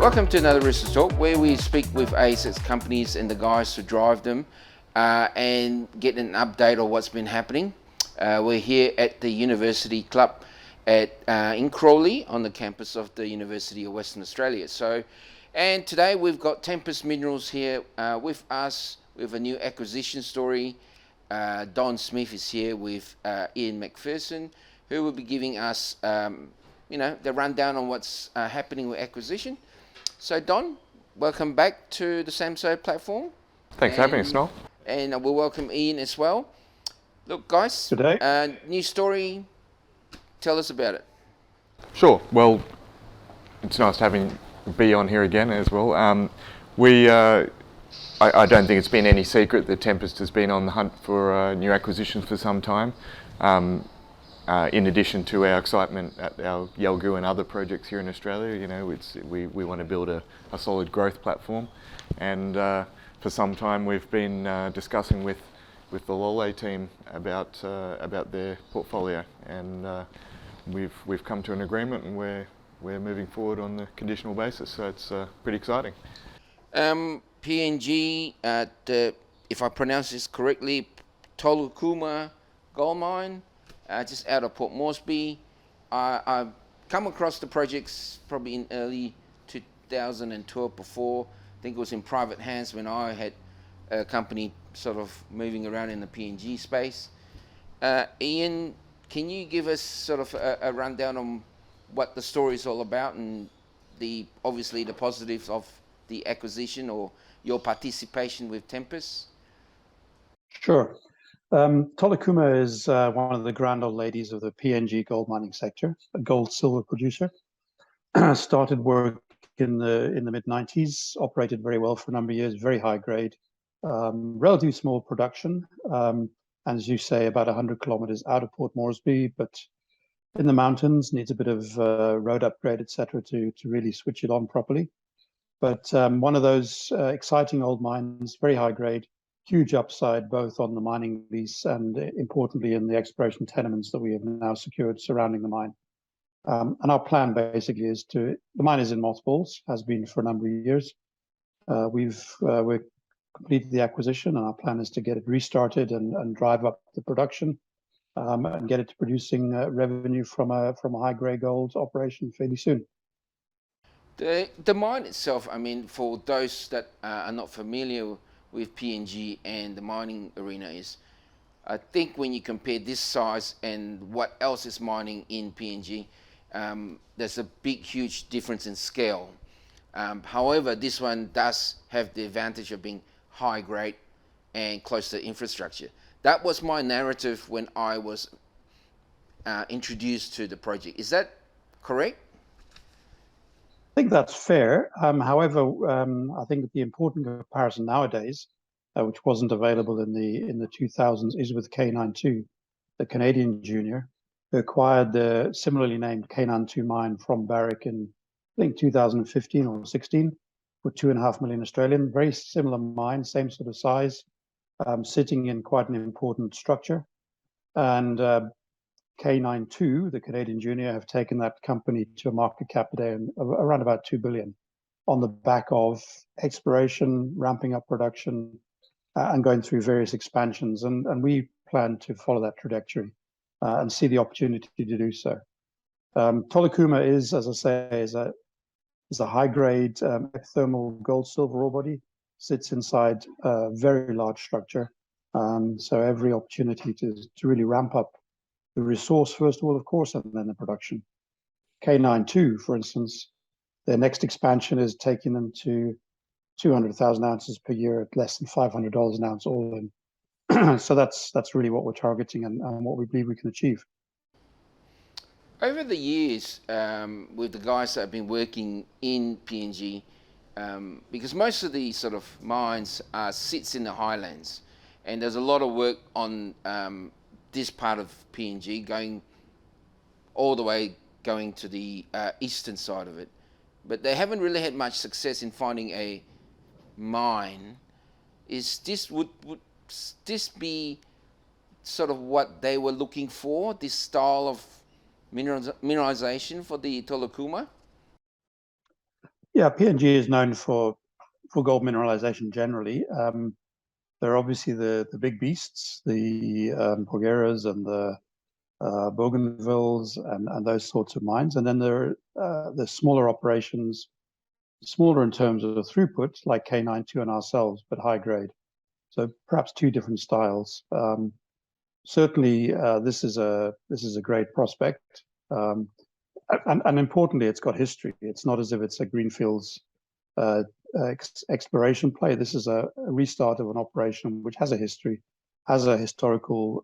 Welcome to another Rooster Talk, where we speak with ASX companies and the guys who drive them and get an update on what's been happening. We're here at the University Club in Crawley on the campus of the University of Western Australia. And today we've got Tempest Minerals here with us with a new acquisition story. Don Smith is here with Iain Macpherson, who will be giving us the rundown on what's happening with acquisition. So Don, welcome back to the Samso platform. Thanks for having us, Noel. And we'll welcome Iain as well. Look, guys, good day. New story. Tell us about it. Sure. Well, it's nice having B on here again as well. I don't think it's been any secret that Tempest has been on the hunt for new acquisitions for some time. In addition to our excitement at our Yalgoo and other projects here in Australia, we want to build a solid growth platform, and for some time we've been discussing with the Lole team about their portfolio, and we've come to an agreement, and we're moving forward on the conditional basis. So it's pretty exciting. PNG, if I pronounce this correctly, Tolukuma Gold Mine, just out of Port Moresby. I've come across the projects probably in early 2012 before. I think it was in private hands when I had a company sort of moving around in the PNG space. Iain, can you give us sort of a rundown on what the story is all about and obviously the positives of the acquisition or your participation with Tempest? Sure. Tolukuma is one of the grand old ladies of the PNG gold mining sector, a gold-silver producer. Started work in the mid-90s, operated very well for a number of years, very high grade, relatively small production, and as you say, about 100 kilometers out of Port Moresby, but in the mountains, needs a bit of road upgrade, etc., to really switch it on properly. But one of those exciting old mines, very high grade, huge upside both on the mining lease and importantly in the exploration tenements that we have now secured surrounding the mine. And our plan basically is the mine is in mothballs, has been for a number of years. We've completed the acquisition, and our plan is to get it restarted and drive up the production and get it to producing revenue from a high grade gold operation fairly soon. The mine itself, I mean, for those that are not familiar with PNG and the mining arena, is I think when you compare this size and what else is mining in PNG, there's a big, huge difference in scale. However, this one does have the advantage of being high grade and close to infrastructure. That was my narrative when I was introduced to the project. Is that correct? I think that's fair. However, I think the important comparison nowadays, which wasn't available in the 2000s, is with K92, the Canadian junior, who acquired the similarly named K92 mine from Barrick in, I think, 2015 or 16 for 2.5 million Australian. Very similar mine, same sort of size, sitting in quite an important structure. And K92, the Canadian junior, have taken that company to a market cap today of around about 2 billion on the back of exploration, ramping up production, and going through various expansions. And we plan to follow that trajectory and see the opportunity to do so. Tolukuma is, as I say, is a high-grade epithermal gold-silver ore body, sits inside a very large structure. So every opportunity to really ramp up the resource, first of all, of course, and then the production. K92, for instance, their next expansion is taking them to 200,000 ounces per year at less than $500 an ounce all in. So that's really what we're targeting and what we believe we can achieve. Over the years, with the guys that have been working in PNG, because most of the sort of mines sits in the highlands, and there's a lot of work on this part of PNG going all the way to the eastern side of it, but they haven't really had much success in finding a mine. Would this be sort of what they were looking for, this style of mineralisation for the Tolukuma? Yeah, PNG is known for gold mineralization generally. There are obviously the big beasts, the Porgeras and the Bougainvilles and those sorts of mines. And then there are the smaller operations, smaller in terms of throughput, like K92 and ourselves, but high grade. So perhaps two different styles. Certainly, this is a great prospect. And importantly, it's got history. It's not as if it's a greenfields exploration play. This is a restart of an operation which has a history, has a historical,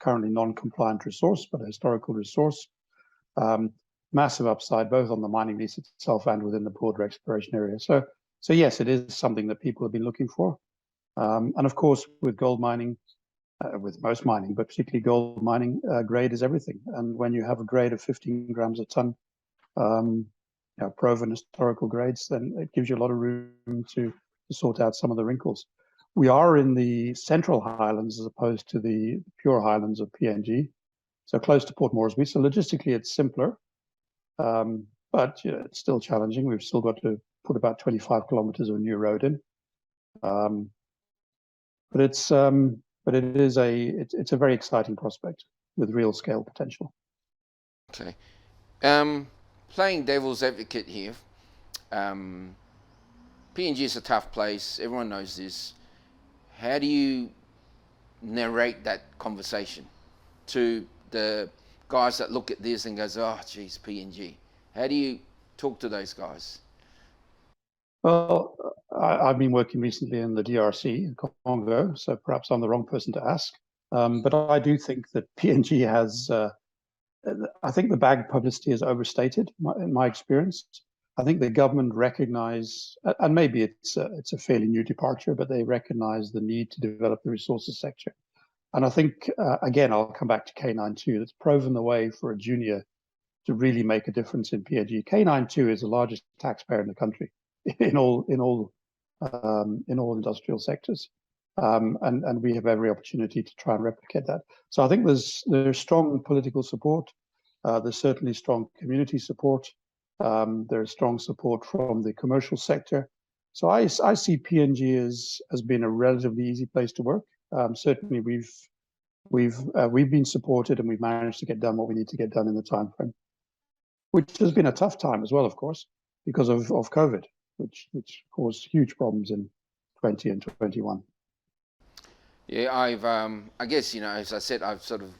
currently non-compliant resource, but a historical resource. Massive upside, both on the mining lease itself and within the broader exploration area. So yes, it is something that people have been looking for. And of course, with gold mining, with most mining, but particularly gold mining, grade is everything. And when you have a grade of 15 grams a ton, proven historical grades, then it gives you a lot of room to sort out some of the wrinkles. We are in the central highlands as opposed to the pure highlands of PNG, so close to Port Moresby. So logistically, it's simpler, but it's still challenging. We've still got to put about 25 kilometers of new road in. But it's a very exciting prospect with real scale potential. Okay. Playing devil's advocate here, PNG is a tough place. Everyone knows this. How do you narrate that conversation to the guys that look at this and goes, "Oh, geez, PNG"? How do you talk to those guys? Well, I've been working recently in the DRC, Congo, so perhaps I'm the wrong person to ask. But I do think that PNG has. I think the bag publicity is overstated, in my experience. I think the government recognize, and maybe it's a fairly new departure, but they recognize the need to develop the resources sector. And I think, again, I'll come back to K92. It's proven the way for a junior to really make a difference in PNG. K92 is the largest taxpayer in the country in all industrial sectors. And we have every opportunity to try and replicate that. So I think there's strong political support. There's certainly strong community support. There's strong support from the commercial sector. So I see PNG as being a relatively easy place to work. Certainly we've been supported and we've managed to get done what we need to get done in the time frame, which has been a tough time as well, of course, because of COVID, which caused huge problems in 20 and 21. Yeah, I guess, as I said, I've sort of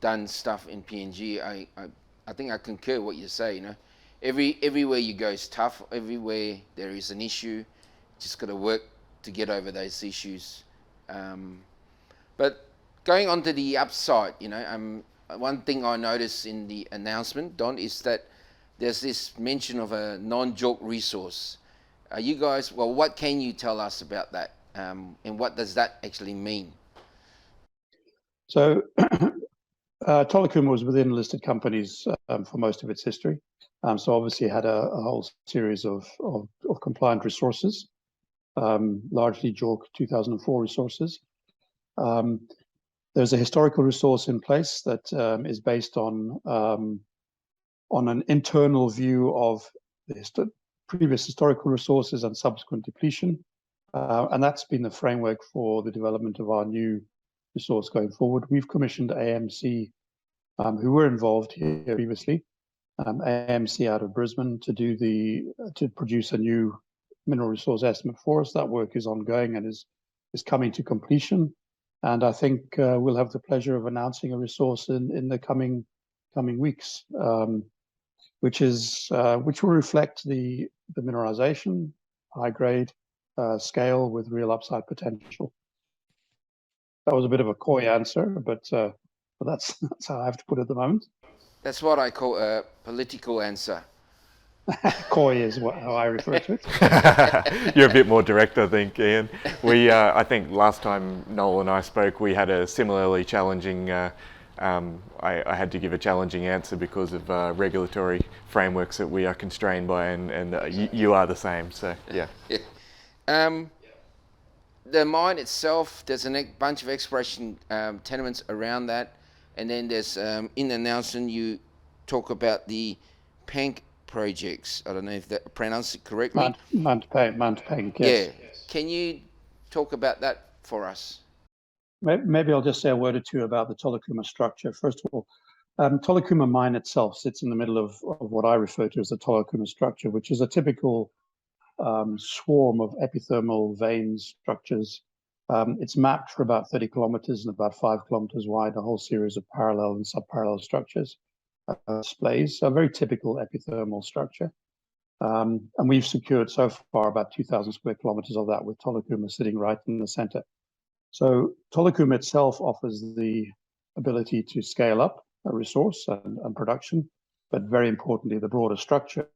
done stuff in PNG. I think I concur what you say. Everywhere you go is tough. Everywhere there is an issue, just got to work to get over those issues. But going on to the upside, one thing I noticed in the announcement, Don, is that there's this mention of a non-JORC resource. You guys, well, what can you tell us about that? And what does that actually mean? So Tolukuma was within listed companies for most of its history. So obviously it had a whole series of compliant resources, largely JORC 2004 resources. There's a historical resource in place that is based on an internal view of the previous historical resources and subsequent depletion. And that's been the framework for the development of our new resource going forward. We've commissioned AMC, who were involved here previously, AMC out of Brisbane, to produce a new mineral resource estimate for us. That work is ongoing and is coming to completion. And I think we'll have the pleasure of announcing a resource in the coming weeks, which will reflect the mineralization, high grade, scale with real upside potential. That was a bit of a coy answer, but that's how I have to put it at the moment. That's what I call a political answer. Coy is how I refer to it. You're a bit more direct, I think, Ian. I think last time Noel and I spoke, we had a similarly challenging. I had to give a challenging answer because of regulatory frameworks that we are constrained by, and you are the same. So yeah. The mine itself, there's a bunch of exploration tenements around that, and then there's in the announcement you talk about the Penck Projects. I don't know if that pronounced it correctly. Mount Penck, Yeah. yes. Can you talk about that for us? Maybe I'll just say a word or two about the Tolukuma structure. First of all, Tolukuma Mine itself sits in the middle of what I refer to as the Tolukuma structure, which is a typical swarm of epithermal vein structures. It's mapped for about 30 kilometers and about 5 kilometers wide, a whole series of parallel and subparallel structures displays. So a very typical epithermal structure. And we've secured so far about 2,000 square kilometers of that, with Tolukuma sitting right in the center. So Tolukuma itself offers the ability to scale up a resource and production, but very importantly, the broader structure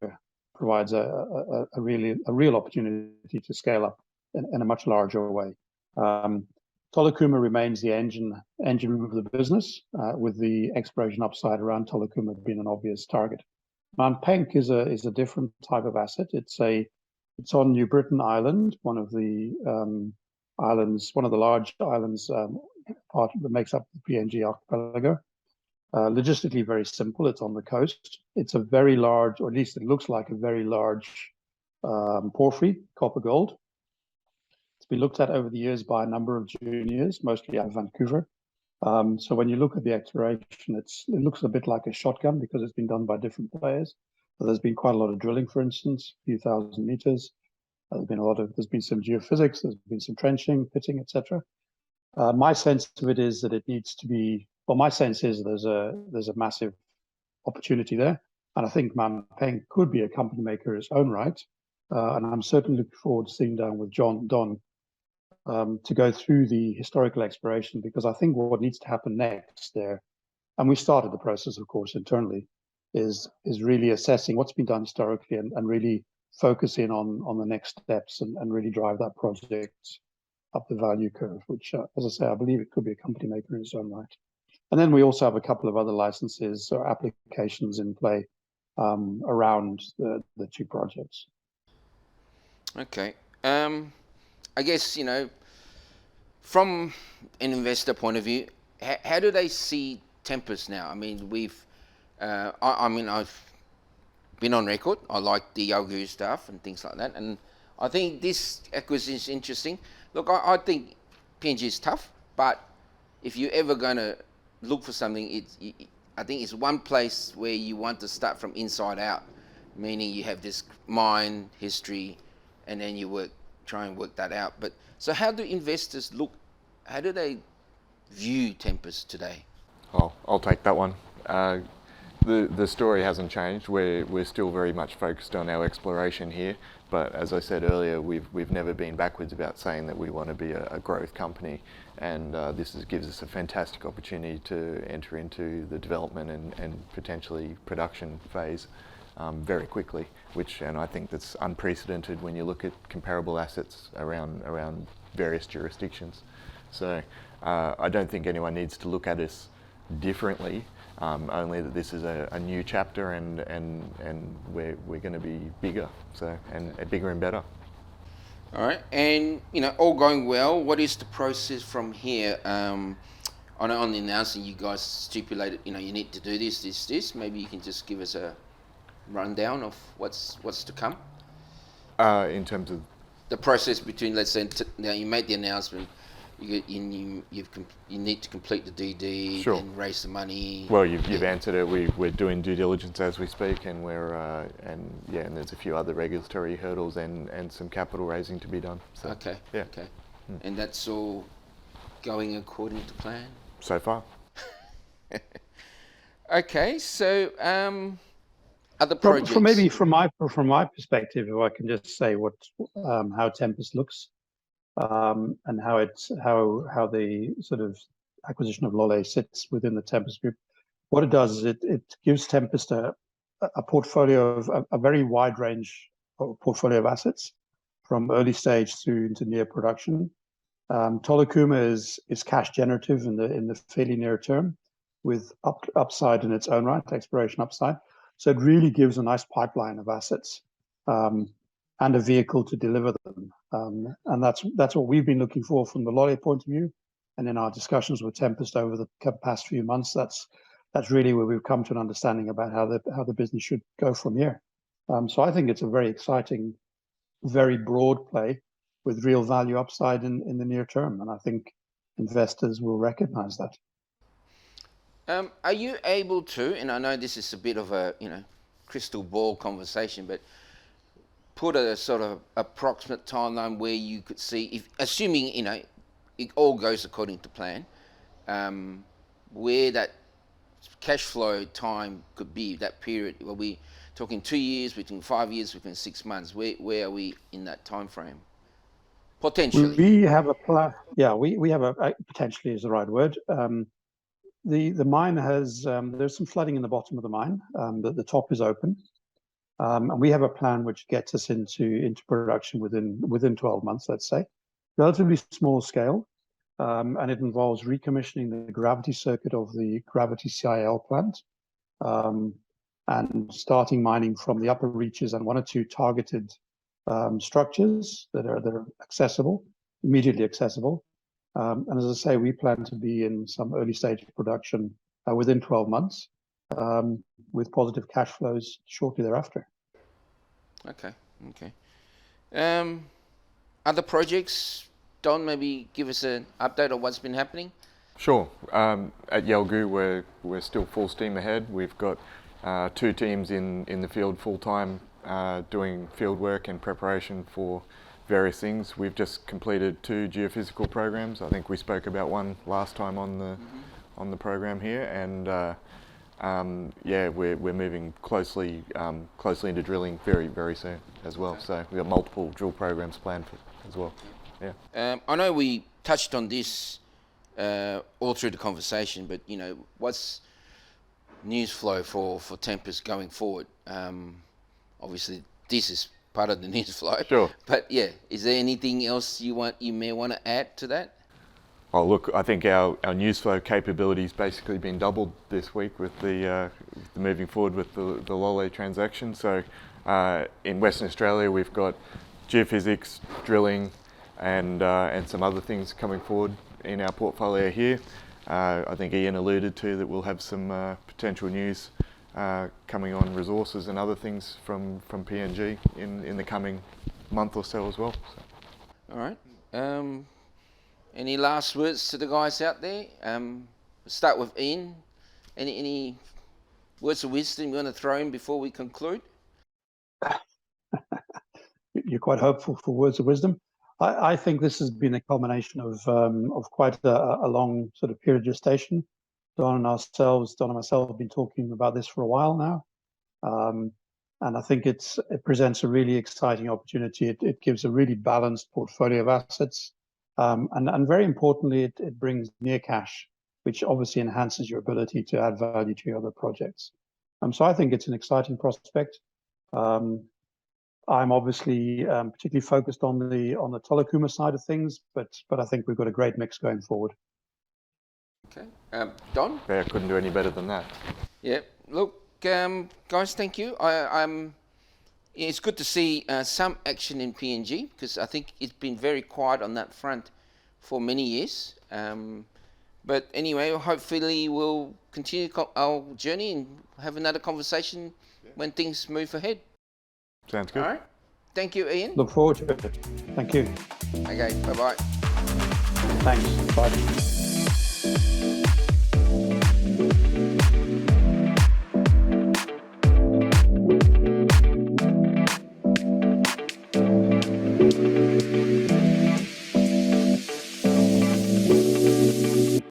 provides a real opportunity to scale up in a much larger way. Tolukuma remains the engine room of the business, with the exploration upside around Tolukuma being an obvious target. Mount Penck is a different type of asset. It's on New Britain Island, one of the islands, one of the large islands part that makes up the PNG archipelago. Logistically very simple. It's on the coast. It's a very large, or at least it looks like a very large porphyry, copper gold. It's been looked at over the years by a number of juniors, mostly out of Vancouver. So when you look at the exploration, it looks a bit like a shotgun because it's been done by different players. So there's been quite a lot of drilling, for instance, a few thousand meters. There's been some geophysics, there's been some trenching, pitting, etc. My sense of it is that it needs to be, well, my sense is there's a massive opportunity there. And I think Mount Penck could be a company maker in its own right. And I'm certainly looking forward to sitting down with Don to go through the historical exploration, because I think what needs to happen next there, and we started the process, of course, internally, is really assessing what's been done historically and really focus in on the next steps and really drive that project up the value curve, which, as I say, I believe it could be a company maker in its own right. And then we also have a couple of other licenses or applications in play around the two projects. Okay. I guess, from an investor point of view, how do they see Tempest now? I mean, I've been on record. I like the Yalgoo stuff and things like that, and I think this acquisition is interesting. Look, I think PNG is tough, but if you're ever going to look for something, I think it's one place where you want to start from inside out, meaning you have this mine history, and then you try and work that out. But so how do investors look? How do they view Tempest today? I'll take that one. The story hasn't changed. We're still very much focused on our exploration here, but as I said earlier, we've never been backwards about saying that we want to be a growth company, and this gives us a fantastic opportunity to enter into the development and potentially production phase very quickly, and I think that's unprecedented when you look at comparable assets around various jurisdictions. So I don't think anyone needs to look at us differently, only that this is a new chapter and we're going to be bigger, and bigger and better. All right, and all going well, what is the process from here? I know on the announcement you guys stipulated you need to do this. Maybe you can just give us a rundown of what's to come. In terms of the process between, let's say, now you made the announcement. You need to complete the DD, sure, and raise the money. Well, you've answered it. We're doing due diligence as we speak, and and there's a few other regulatory hurdles and some capital raising to be done. So, okay. Yeah. Okay. And that's all going according to plan so far. Okay, so other projects. From my perspective, if I can just say how Tempest looks. And how the sort of acquisition of Lole sits within the Tempest group. What it does is it gives Tempest a portfolio of a very wide range portfolio of assets, from early stage through into near production. Tolukuma is cash generative in the fairly near term, with upside in its own right, exploration upside. So it really gives a nice pipeline of assets. And a vehicle to deliver them, and that's what we've been looking for from the Lole point of view, and in our discussions with Tempest over the past few months, that's really where we've come to an understanding about how the business should go from here. So I think it's a very exciting, very broad play with real value upside in the near term. And I think investors will recognize that. Are you able to, and I know this is a bit of a crystal ball conversation, but put a sort of approximate timeline where you could see, if assuming it all goes according to plan, where that cash flow time could be, that period? Are we talking 2 years, between 5 years, between 6 months? Where are we in that time frame? Potentially. We have a plan. Yeah, we have a potentially is the right word. The mine has there's some flooding in the bottom of the mine. The top is open, and we have a plan which gets us into production within 12 months, let's say, relatively small scale, and it involves recommissioning the gravity circuit of the gravity CIL plant, and starting mining from the upper reaches and 1 or 2 targeted structures that are accessible, immediately accessible. And as I say, we plan to be in some early stage production within 12 months, with positive cash flows shortly thereafter. Okay. Other projects, Don, maybe give us an update on what's been happening? Sure. At Yalgoo, we're still full steam ahead. We've got 2 teams in the field full time, doing field work and preparation for various things. We've just completed 2 geophysical programs. I think we spoke about one last time on the program here, and we're moving closely into drilling very soon as well. So we've got multiple drill programs planned as well. Yeah. I know we touched on this all through the conversation, but what's Newsflow for Tempest going forward? Obviously, this is part of the Newsflow. Sure. But yeah, is there anything else you may want to add to that? Well, look, I think our Newsflow capability's basically been doubled this week with the moving forward with the Lole transaction. So in Western Australia, we've got geophysics, drilling, and some other things coming forward in our portfolio here. I think Ian alluded to that we'll have some potential news coming on resources and other things from PNG in the coming month or so as well. So. All right. Any last words to the guys out there? Start with Ian. Any words of wisdom you want to throw in before we conclude? You're quite hopeful for words of wisdom. I think this has been a culmination of quite a long sort of period of gestation. Don and myself have been talking about this for a while now, and I think it presents a really exciting opportunity. It gives a really balanced portfolio of assets, and very importantly, it brings near cash, which obviously enhances your ability to add value to your other projects. So I think it's an exciting prospect. I'm obviously particularly focused on the Tolukuma side of things, but I think we've got a great mix going forward. Okay, Don? Yeah, I couldn't do any better than that. Yeah, look, guys, thank you. It's good to see some action in PNG, because I think it's been very quiet on that front for many years. But anyway, hopefully we'll continue our journey and have another conversation when things move ahead. Sounds good. All right. Thank you, Ian. Look forward to it. Thank you. Okay, bye-bye. Thanks. Bye.